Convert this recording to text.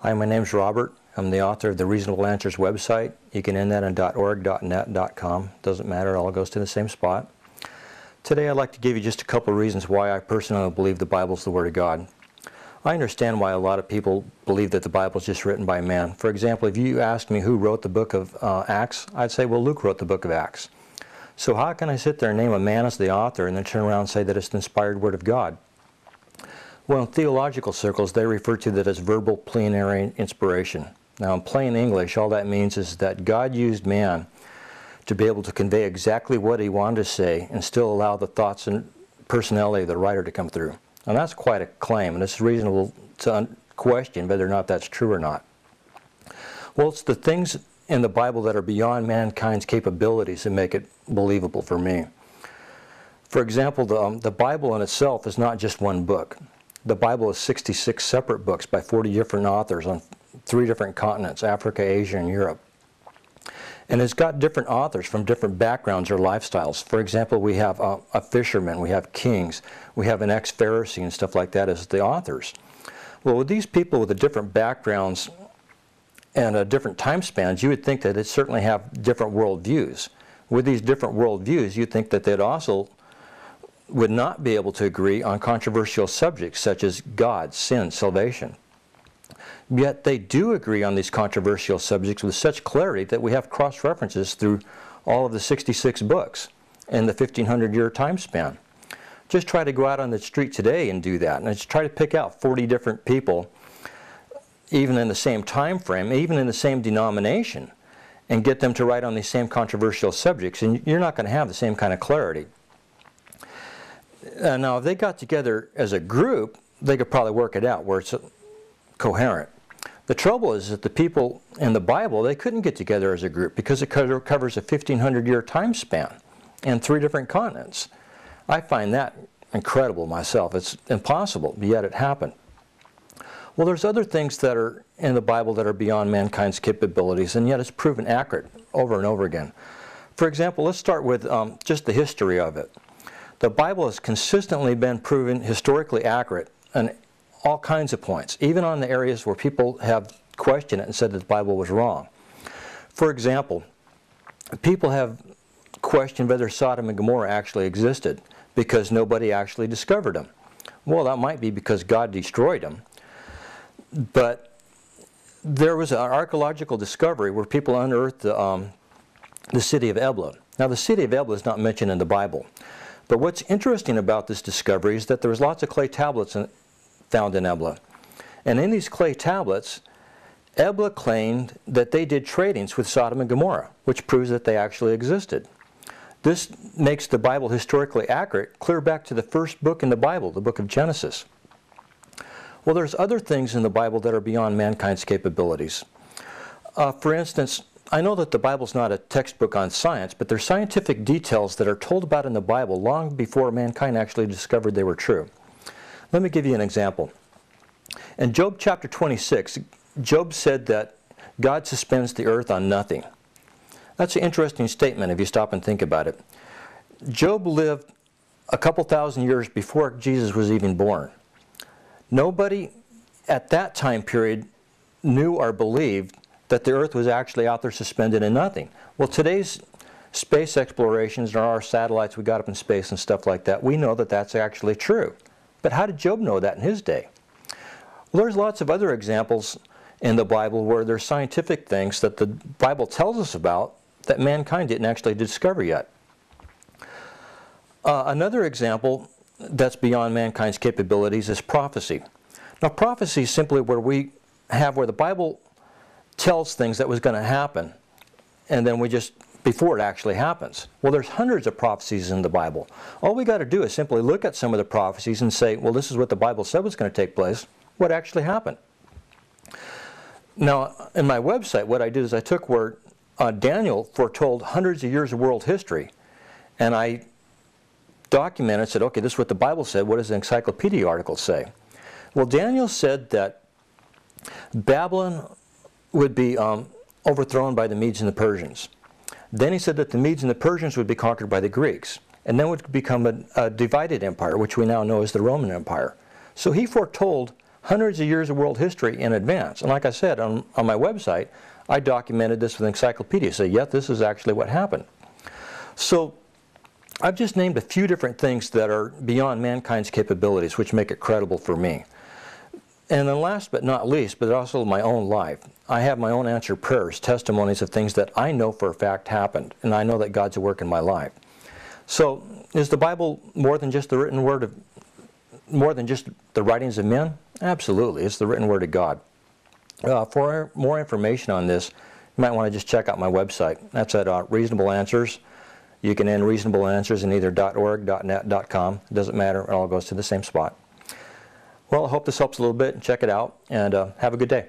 Hi, my name's Robert. I'm the author of the Reasonable Answers website. You can end that on .org, .net, .com. Doesn't matter, it all goes to the same spot. Today I'd like to give you just a couple of reasons why I personally believe the Bible is the Word of God. I understand why a lot of people believe that the Bible is just written by man. For example, if you asked me who wrote the book of Acts, I'd say, well, Luke wrote the book of Acts. So how can I sit there and name a man as the author and then turn around and say that it's the inspired Word of God? Well, in theological circles, they refer to that as verbal plenary inspiration. Now, in plain English, all that means is that God used man to be able to convey exactly what he wanted to say and still allow the thoughts and personality of the writer to come through. And that's quite a claim, and it's reasonable to question whether or not that's true or not. Well, it's the things in the Bible that are beyond mankind's capabilities that make it believable for me. For example, the Bible in itself is not just one book. The Bible is 66 separate books by 40 different authors on 3 different continents, Africa, Asia, and Europe. And it's got different authors from different backgrounds or lifestyles. For example, we have a fisherman, we have kings, we have an ex-Pharisee and stuff like that as the authors. Well, with these people with the different backgrounds and different time spans, you would think that it certainly have different worldviews. With these different worldviews, you'd think that they'd also would not be able to agree on controversial subjects such as God, sin, salvation. Yet they do agree on these controversial subjects with such clarity that we have cross-references through all of the 66 books in the 1500-year time span. Just try to go out on the street today and do that, and just try to pick out 40 different people, even in the same time frame, even in the same denomination, and get them to write on these same controversial subjects, and you're not going to have the same kind of clarity. Now, if they got together as a group, they could probably work it out where it's coherent. The trouble is that the people in the Bible, they couldn't get together as a group because it covers a 1500-year time span and 3 different continents. I find that incredible myself. It's impossible, but yet it happened. Well, there's other things that are in the Bible that are beyond mankind's capabilities, and yet it's proven accurate over and over again. For example, let's start with just the history of it. The Bible has consistently been proven historically accurate on all kinds of points, even on the areas where people have questioned it and said that the Bible was wrong. For example, people have questioned whether Sodom and Gomorrah actually existed because nobody actually discovered them. Well, that might be because God destroyed them. But there was an archaeological discovery where people unearthed the city of Ebla. Now, the city of Ebla is not mentioned in the Bible. But what's interesting about this discovery is that there was lots of clay tablets found in Ebla. And in these clay tablets, Ebla claimed that they did tradings with Sodom and Gomorrah, which proves that they actually existed. This makes the Bible historically accurate, clear back to the first book in the Bible, the book of Genesis. Well, there's other things in the Bible that are beyond mankind's capabilities. For instance, I know that the Bible's not a textbook on science, but there's scientific details that are told about in the Bible long before mankind actually discovered they were true. Let me give you an example. In Job chapter 26, Job said that God suspends the earth on nothing. That's an interesting statement if you stop and think about it. Job lived a couple thousand years before Jesus was even born. Nobody at that time period knew or believed that the earth was actually out there suspended in nothing. Well, today's space explorations and our satellites we got up in space and stuff like that, we know that that's actually true. But how did Job know that in his day? Well, there's lots of other examples in the Bible where there's scientific things that the Bible tells us about that mankind didn't actually discover yet. Another example that's beyond mankind's capabilities is prophecy. Now, prophecy is simply where the Bible tells things that was going to happen, and then before it actually happens. Well, there's hundreds of prophecies in the Bible. All we got to do is simply look at some of the prophecies and say, well, this is what the Bible said was going to take place. What actually happened? Now, in my website, what I did is I took where Daniel foretold hundreds of years of world history, and I documented, said, okay, this is what the Bible said. What does the encyclopedia article say? Well, Daniel said that Babylon would be overthrown by the Medes and the Persians. Then he said that the Medes and the Persians would be conquered by the Greeks, and then would become a divided empire, which we now know as the Roman Empire. So he foretold hundreds of years of world history in advance. And like I said, on my website, I documented this with an encyclopedia. So yeah, this is actually what happened. So I've just named a few different things that are beyond mankind's capabilities, which make it credible for me. And then last but not least, but also my own life, I have my own answered prayers, testimonies of things that I know for a fact happened, and I know that God's at work in my life. So is the Bible more than just the written word of, more than just the writings of men? Absolutely, it's the written word of God. For more information on this, you might want to just check out my website. That's at Reasonable Answers. You can end Reasonable Answers in either .org, .net, .com. It doesn't matter, it all goes to the same spot. Well, I hope this helps a little bit. Check it out, and have a good day.